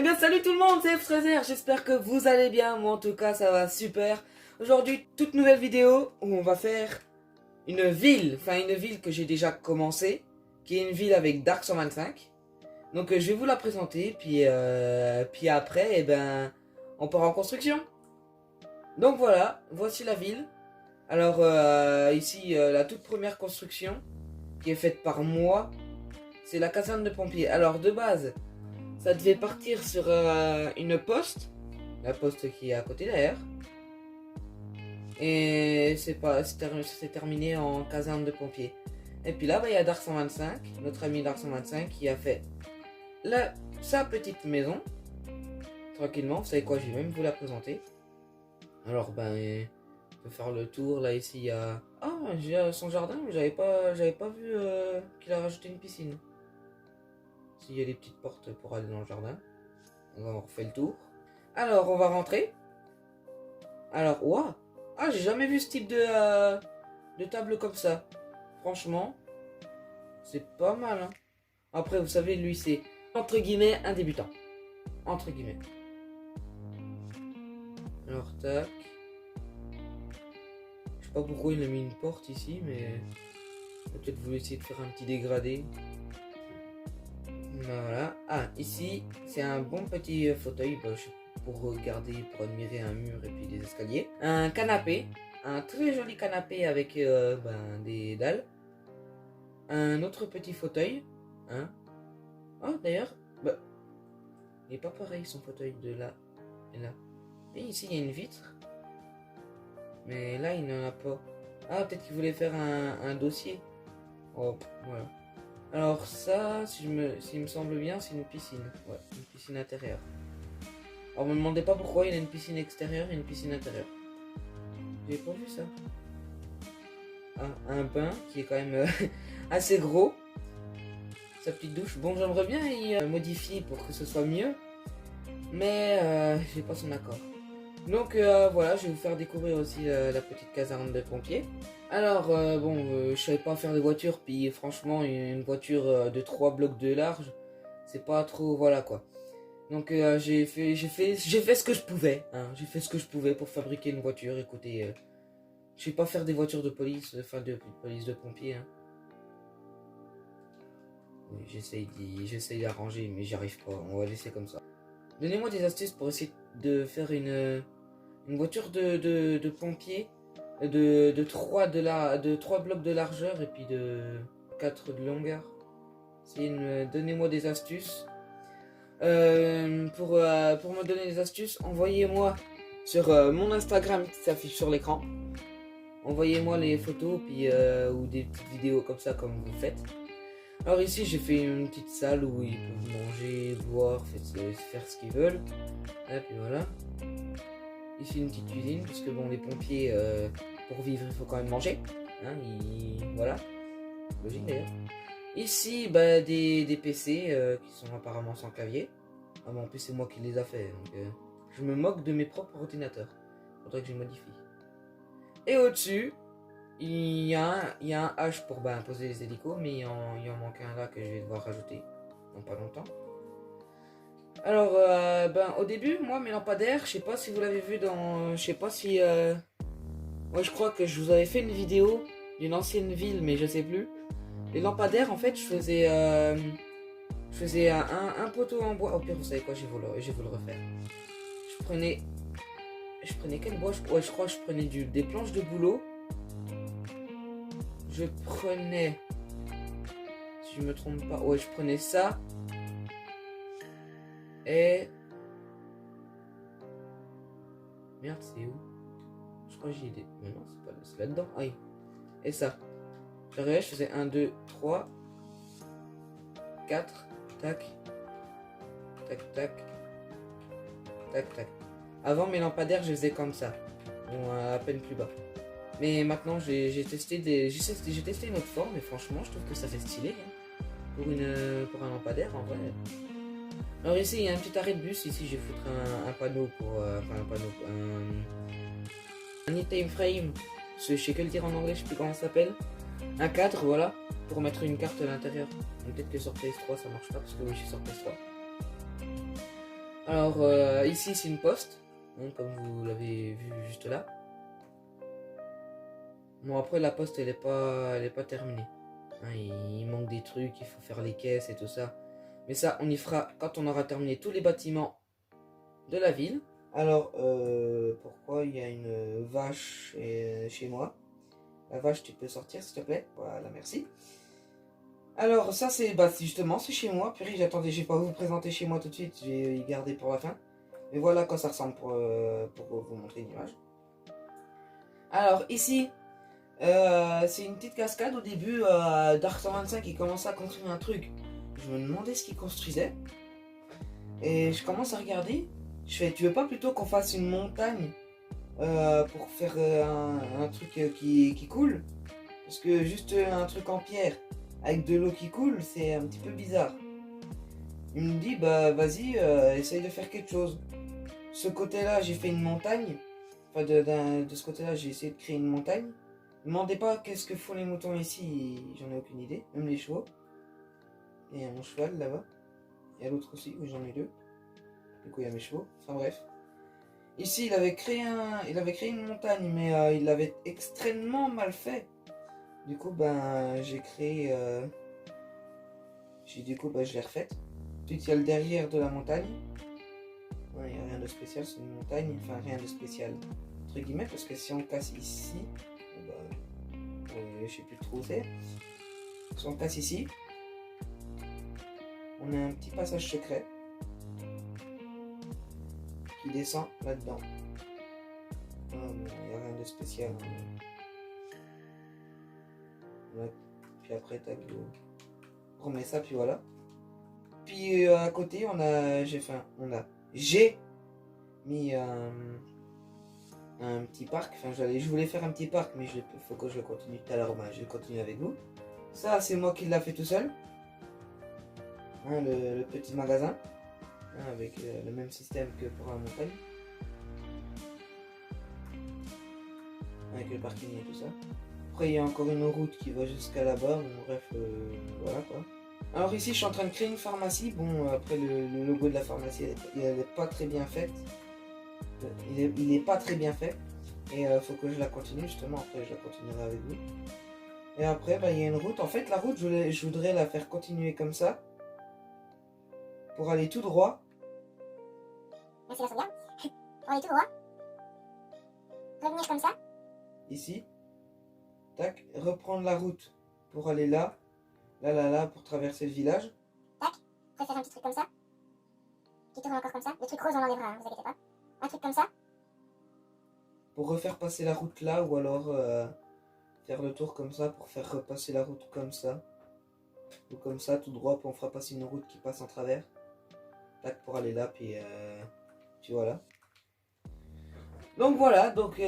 bien salut tout le monde, c'est F13R, j'espère que vous allez bien, moi en tout cas ça va super. Aujourd'hui, toute nouvelle vidéo où on va faire une ville que j'ai déjà commencé, qui est une ville avec Dark 125. Donc je vais vous la présenter, puis après, on part en construction. Donc voilà, voici la ville. Alors ici, la toute première construction, qui est faite par moi, c'est la caserne de pompiers. Alors de base, ça devait partir sur une poste, la poste qui est à côté d'ailleurs. Et c'est terminé en caserne de pompiers. Et puis là, il y a Dark 125, notre ami Dark 125, qui a fait sa petite maison. Tranquillement, vous savez quoi, je vais même vous la présenter. Alors, on peut faire le tour. Là, ici, il y a... Ah, j'ai son jardin, mais j'avais pas vu qu'il a rajouté une piscine. Ici, il y a des petites portes pour aller dans le jardin. On refait le tour. Alors, on va rentrer. Alors, waouh! Ah, j'ai jamais vu ce type de table comme ça. Franchement, c'est pas mal, hein. Après, vous savez, lui, c'est entre guillemets un débutant. Entre guillemets. Alors, tac. Je sais pas pourquoi il a mis une porte ici, mais peut-être vous essayer de faire un petit dégradé. Voilà. Ah, ici, c'est un bon petit fauteuil pour regarder, pour admirer un mur et puis des escaliers. Un canapé, un très joli canapé avec des dalles. Un autre petit fauteuil. Hein. Oh, d'ailleurs, il n'est pas pareil son fauteuil de là et là. Et ici, il y a une vitre. Mais là, il n'en a pas. Ah, peut-être qu'il voulait faire un dossier. Oh, voilà. Alors ça, s'il me semble bien, c'est une piscine. Ouais, une piscine intérieure. Alors me demandez pas pourquoi il y a une piscine extérieure et une piscine intérieure. J'ai pas vu ça. Ah, un bain qui est quand même assez gros. Sa petite douche. Bon, j'aimerais bien y modifier pour que ce soit mieux. Mais j'ai pas son accord. Donc voilà, je vais vous faire découvrir aussi la petite caserne de pompiers. Alors je savais pas faire de voiture, puis franchement une voiture de 3 blocs de large, c'est pas trop, voilà quoi. Donc j'ai fait ce que je pouvais, hein. J'ai fait ce que je pouvais pour fabriquer une voiture. Écoutez, je sais pas faire des voitures de police, de police de pompiers, hein. Oui, j'essaye d'arranger, mais j'y arrive pas, on va laisser comme ça. Donnez-moi des astuces pour essayer de faire une voiture de pompier de 3 blocs de largeur et puis de 4 de longueur. Donnez-moi des astuces. Pour me donner des astuces, envoyez-moi sur mon Instagram qui s'affiche sur l'écran. Envoyez-moi les photos ou des petites vidéos comme ça, comme vous faites. Alors ici j'ai fait une petite salle où ils peuvent manger, boire, faire ce qu'ils veulent. Et puis voilà. Ici une petite cuisine, parce que les pompiers, pour vivre il faut quand même manger. Hein, voilà. Logique d'ailleurs. Ici des PC qui sont apparemment sans clavier. Ah bon, en plus c'est moi qui les a fait, donc je me moque de mes propres ordinateurs. Faudrait que je modifie. Et au-dessus, il y a un H pour poser les hélicos, mais il en manque un là que je vais devoir rajouter dans pas longtemps. Alors, au début, moi, mes lampadaires, je sais pas si vous l'avez vu dans... Je sais pas si... Moi, je crois que je vous avais fait une vidéo d'une ancienne ville, mais je sais plus. Les lampadaires, en fait, je faisais un poteau en bois. Au pire, vous savez quoi, je vais vous le refaire. Je prenais quel bois? Je crois que je prenais des planches de bouleau. Je prenais... Si je me trompe pas... Ouais, je prenais ça. Et... Merde, c'est où? Je crois que j'ai des... Mais non, c'est là-dedans. Ah oui. Et ça. J'arrivais, je faisais 1, 2, 3, 4, tac, tac, tac, tac, tac. Avant, mes lampadaires, je faisais comme ça. Bon, à peine plus bas. Mais maintenant, j'ai testé une autre forme, et franchement, je trouve que ça fait stylé, hein, pour un lampadaire, en vrai. Alors ici, il y a un petit arrêt de bus. Ici, je vais foutre un panneau pour... un time frame. Je sais que le dire en anglais, je sais plus comment ça s'appelle. Un cadre, voilà, pour mettre une carte à l'intérieur. Peut-être que sur PS3 ça marche pas, parce que oui, je suis sur PS3. Alors ici c'est une poste, hein, comme vous l'avez vu juste là. Bon après la poste elle est pas terminée. Hein, il manque des trucs, il faut faire les caisses et tout ça. Mais ça on y fera quand on aura terminé tous les bâtiments de la ville. Alors pourquoi il y a une vache chez moi? La vache tu peux sortir s'il te plaît? Voilà merci. Alors ça c'est justement c'est chez moi. Purée j'attendais, je vais pas vous présenter chez moi tout de suite, je vais y garder pour la fin. Mais voilà à quoi ça ressemble pour vous montrer une image. Alors ici, c'est une petite cascade au début. Dark 125 il commençait à construire un truc. Je me demandais ce qu'il construisait. Et je commence à regarder. Je fais, tu veux pas plutôt qu'on fasse une montagne pour faire un truc qui coule? Parce que juste un truc en pierre avec de l'eau qui coule, c'est un petit peu bizarre. Il me dit, bah vas-y, essaye de faire quelque chose. Ce côté-là, j'ai fait une montagne. Enfin, de ce côté-là, j'ai essayé de créer une montagne. Ne demandez pas qu'est-ce que font les moutons ici, j'en ai aucune idée. Même les chevaux. Et il y a mon cheval là-bas. Il y a l'autre aussi, où j'en ai deux. Du coup, il y a mes chevaux. Enfin bref. Ici, il avait créé une montagne, mais il l'avait extrêmement mal fait. Du coup, ben, j'ai créé... du coup, ben, je l'ai refaite. Ensuite, il y a le derrière de la montagne. Il n'y a rien de spécial, c'est une montagne. Enfin, rien de spécial, entre guillemets, parce que si on casse ici, je sais plus trop où c'est. Si on casse ici, on a un petit passage secret qui descend là-dedans. Il n'y a rien de spécial. Ouais. Puis après, on remet ça, puis voilà. Puis à côté, j'ai mis un petit parc. Enfin, je voulais faire un petit parc, mais il faut que je continue tout à l'heure. Ben, je vais continuer avec vous. Ça, c'est moi qui l'a fait tout seul. Hein, le petit magasin. Hein, avec le même système que pour la montagne. Avec le parking et tout ça. Après, il y a encore une route qui va jusqu'à là-bas. Bon, bref, voilà quoi. Alors ici, je suis en train de créer une pharmacie. Bon, après, le logo de la pharmacie, il n'est pas très bien fait. Il n'est pas très bien fait. Et il faut que je la continue, justement. Après, je la continuerai avec vous. Et après, bah, il y a une route. En fait, la route, je voudrais la faire continuer comme ça. Pour aller tout droit. Merci la sauvegarde. Pour aller tout droit. Revenir comme ça. Ici. Tac. Reprendre la route pour aller là. Là, pour traverser le village. Tac. Après faire un petit truc comme ça. Qui tourne encore comme ça. Le truc rose, on l'enlèvera, hein, vous inquiétez pas. Un truc comme ça. Pour refaire passer la route là, ou alors faire le tour comme ça pour faire repasser la route comme ça. Ou comme ça, tout droit, puis on fera passer une route qui passe en travers. Tac, pour aller là, puis voilà. Donc voilà, donc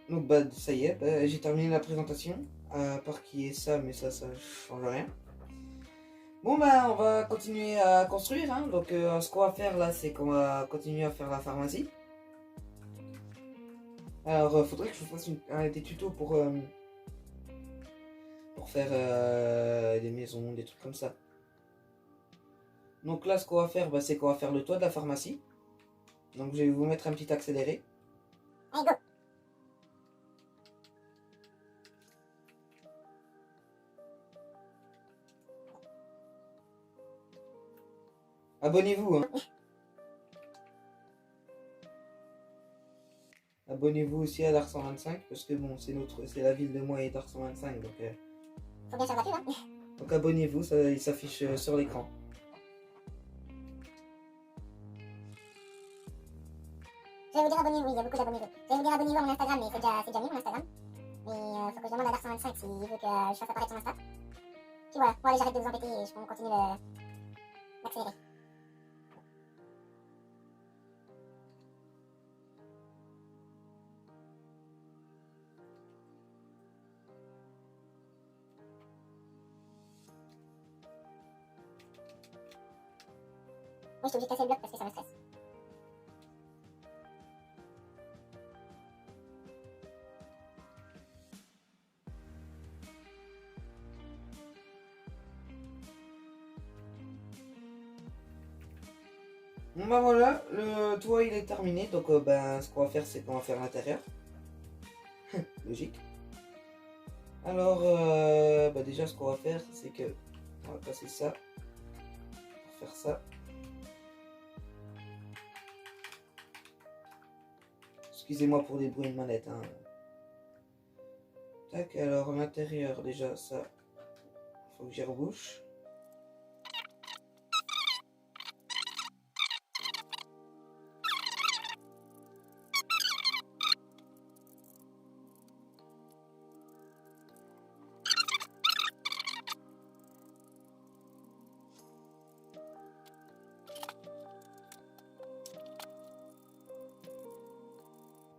bah, ça y est, bah, j'ai terminé la présentation. À part qu'il y ait ça, mais ça change rien. Bon bah on va continuer à construire, hein. Donc ce qu'on va faire là, c'est qu'on va continuer à faire la pharmacie. Alors faudrait que je vous fasse des tutos pour faire des maisons, des trucs comme ça. Donc là ce qu'on va faire, bah, c'est qu'on va faire le toit de la pharmacie. Donc je vais vous mettre un petit accéléré. Allez, go. Abonnez-vous, hein. Abonnez-vous aussi à Dark 125 parce que bon, c'est la ville de moi et Dark 125 donc. Faut bien faire la pub, hein. Donc abonnez-vous, il s'affiche sur l'écran. Je vais vous dire abonnez-vous, oui, il y a beaucoup d'abonnez-vous. Je vais vous dire abonnez-vous à mon Instagram, mais c'est déjà mis mon Instagram. Mais faut que je demande à Dark 125 s'il veut que je fasse apparaître son Insta. Puis voilà, bon allez, j'arrête de vous embêter et on continue d'accélérer. Moi, je suis obligé de casser le bloc parce que ça me stresse. Bon bah voilà, le toit il est terminé, donc ben ce qu'on va faire c'est qu'on va faire l'intérieur. Logique. Alors bah déjà ce qu'on va faire c'est que on va passer ça pour faire ça. Excusez-moi pour les bruits de manette. Hein. Tac, alors l'intérieur déjà ça, faut que j'y rebouche.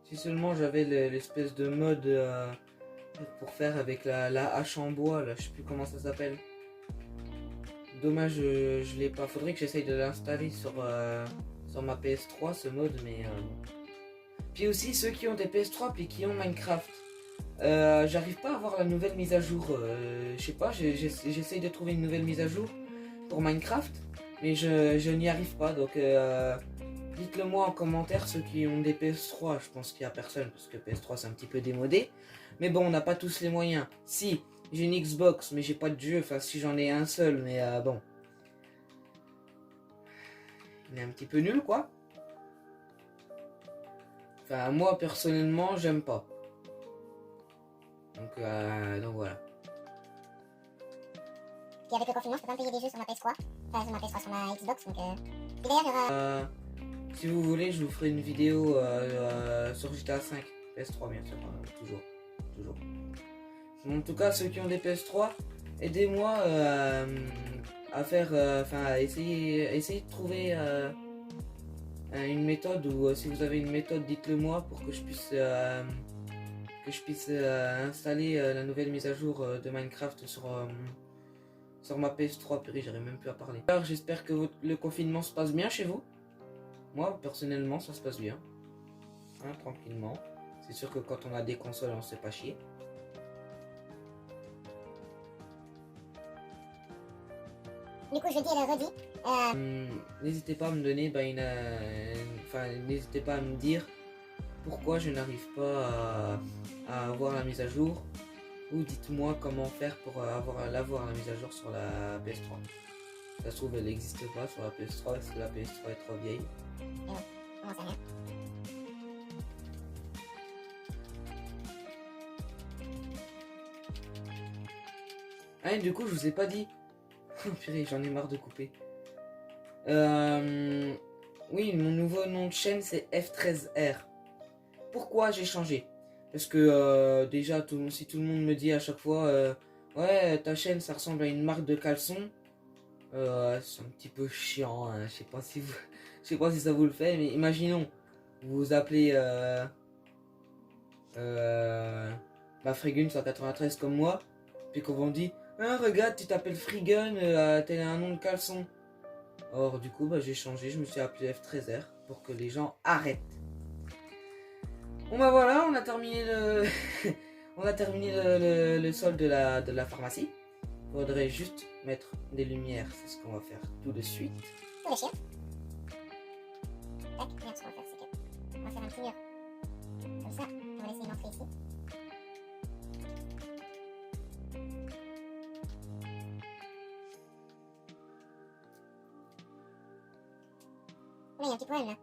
Si seulement j'avais l'espèce de mode pour faire avec la hache en bois, là, je sais plus comment ça s'appelle. Dommage, je l'ai pas. Faudrait que j'essaye de l'installer sur ma PS3, ce mode, mais... Puis aussi, ceux qui ont des PS3 puis qui ont Minecraft. J'arrive pas à avoir la nouvelle mise à jour. Je sais pas, j'essaye de trouver une nouvelle mise à jour pour Minecraft, mais je n'y arrive pas, donc... dites-le moi en commentaire ceux qui ont des PS3, je pense qu'il n'y a personne parce que PS3 c'est un petit peu démodé. Mais bon, on n'a pas tous les moyens. Si, j'ai une Xbox mais j'ai pas de jeu, enfin si j'en ai un seul, mais bon. Il est un petit peu nul quoi. Enfin moi personnellement j'aime pas. Donc voilà. Puis avec le confinement, je peux pas me payer des jeux sur ma PS3. Enfin, sur ma PS3, sur ma Xbox, donc Et d'ailleurs, il y aura... Si vous voulez, je vous ferai une vidéo sur GTA 5. PS3 bien sûr, toujours. En tout cas, ceux qui ont des PS3, aidez-moi à faire, à essayer de trouver une méthode, ou si vous avez une méthode, dites-le moi pour que je puisse installer la nouvelle mise à jour de Minecraft sur ma PS3. Purée, j'arrive même plus à parler. Alors, j'espère que le confinement se passe bien chez vous. Moi, personnellement, ça se passe bien. Hein, tranquillement. C'est sûr que quand on a des consoles, on se fait pas chier. Du coup, je dis et le redis. N'hésitez pas à me donner n'hésitez pas à me dire pourquoi je n'arrive pas à avoir la mise à jour. Ou dites-moi comment faire pour l'avoir la mise à jour sur la PS3. Ça se trouve, elle n'existe pas sur la PS3 parce que la PS3 est trop vieille. Comment ça vient? Ah, et du coup, je vous ai pas dit. Oh, purée, j'en ai marre de couper. Oui, mon nouveau nom de chaîne, c'est F13R. Pourquoi j'ai changé? Parce que déjà, si tout le monde me dit à chaque fois ouais, ta chaîne, ça ressemble à une marque de caleçon. C'est un petit peu chiant, hein. Je sais pas si ça vous le fait, mais imaginons, vous vous appelez Freegun 193 comme moi, puis qu'on vous dit ah, regarde, tu t'appelles Freegun, t'as un nom de caleçon. Or, du coup, j'ai changé, je me suis appelé F13R pour que les gens arrêtent. Bon, bah voilà, on a terminé le sol de la pharmacie. Faudrait juste mettre des lumières, c'est ce qu'on va faire tout de suite. Pour les chiens. Tac, merde, ce qu'on va faire, c'est que... On va faire un petit mur. Comme ça, on va laisser une entrée ici. Mais il y a un petit problème là.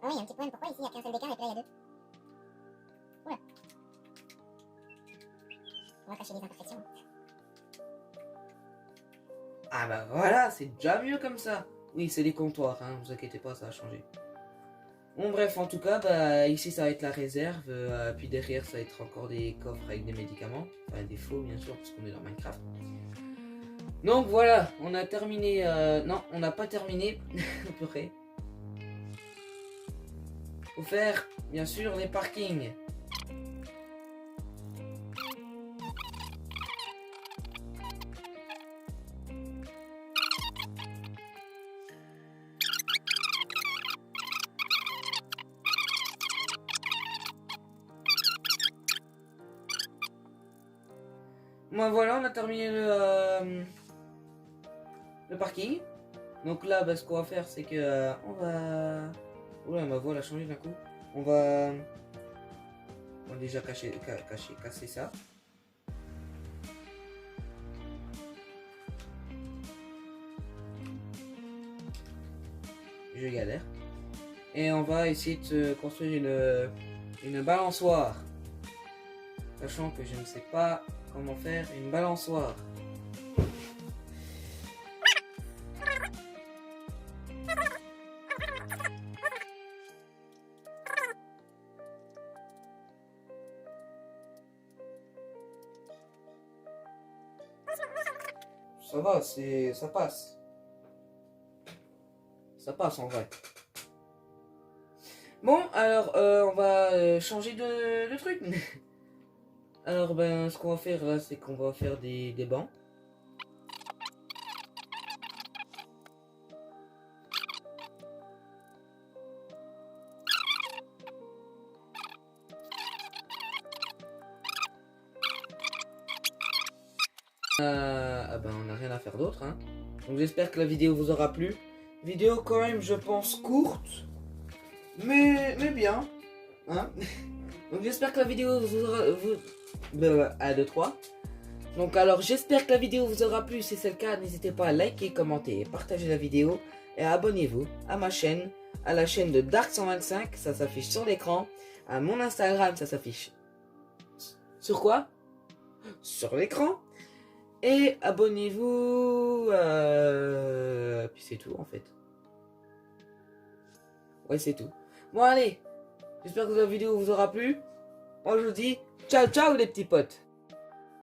Ah oui, il y a un petit problème. Pourquoi ici il n'y a qu'un seul d'écart et puis là il y a deux? Oula. On va cacher les imperfections. Ah bah voilà, c'est déjà mieux comme ça. Oui, c'est les comptoirs, hein, vous inquiétez pas, ça a changé. Bon bref, en tout cas, ici ça va être la réserve, puis derrière ça va être encore des coffres avec des médicaments. Enfin des faux bien sûr, parce qu'on est dans Minecraft. Donc voilà, on a terminé, non, on n'a pas terminé, à peu près. Faut faire, bien sûr, les parkings. Bon voilà, on a terminé le parking. Donc là, bah, ce qu'on va faire, c'est que on va... Oula, ma voix elle a changé d'un coup. On va déjà casser ça. Je galère. Et on va essayer de construire une balançoire. Sachant que je ne sais pas comment faire une balançoire. Ça va, ça passe. Ça passe en vrai. Bon, alors on va changer de truc. Alors ben ce qu'on va faire là, c'est qu'on va faire des bancs. Ah ben on n'a rien à faire d'autre, hein. Donc j'espère que la vidéo vous aura plu. Vidéo quand même je pense courte, mais bien, hein. Donc j'espère que la vidéo vous aura... 1, 2, 3. Donc alors j'espère que la vidéo vous aura plu. Si c'est le cas, n'hésitez pas à liker, commenter et partager la vidéo. Et abonnez-vous à ma chaîne, à la chaîne de Dark125, ça s'affiche sur l'écran. À mon Instagram, ça s'affiche sur quoi? Sur l'écran. Et abonnez-vous. Puis c'est tout en fait. Ouais, c'est tout. Bon allez, j'espère que la vidéo vous aura plu. Moi je vous dis ciao ciao les petits potes.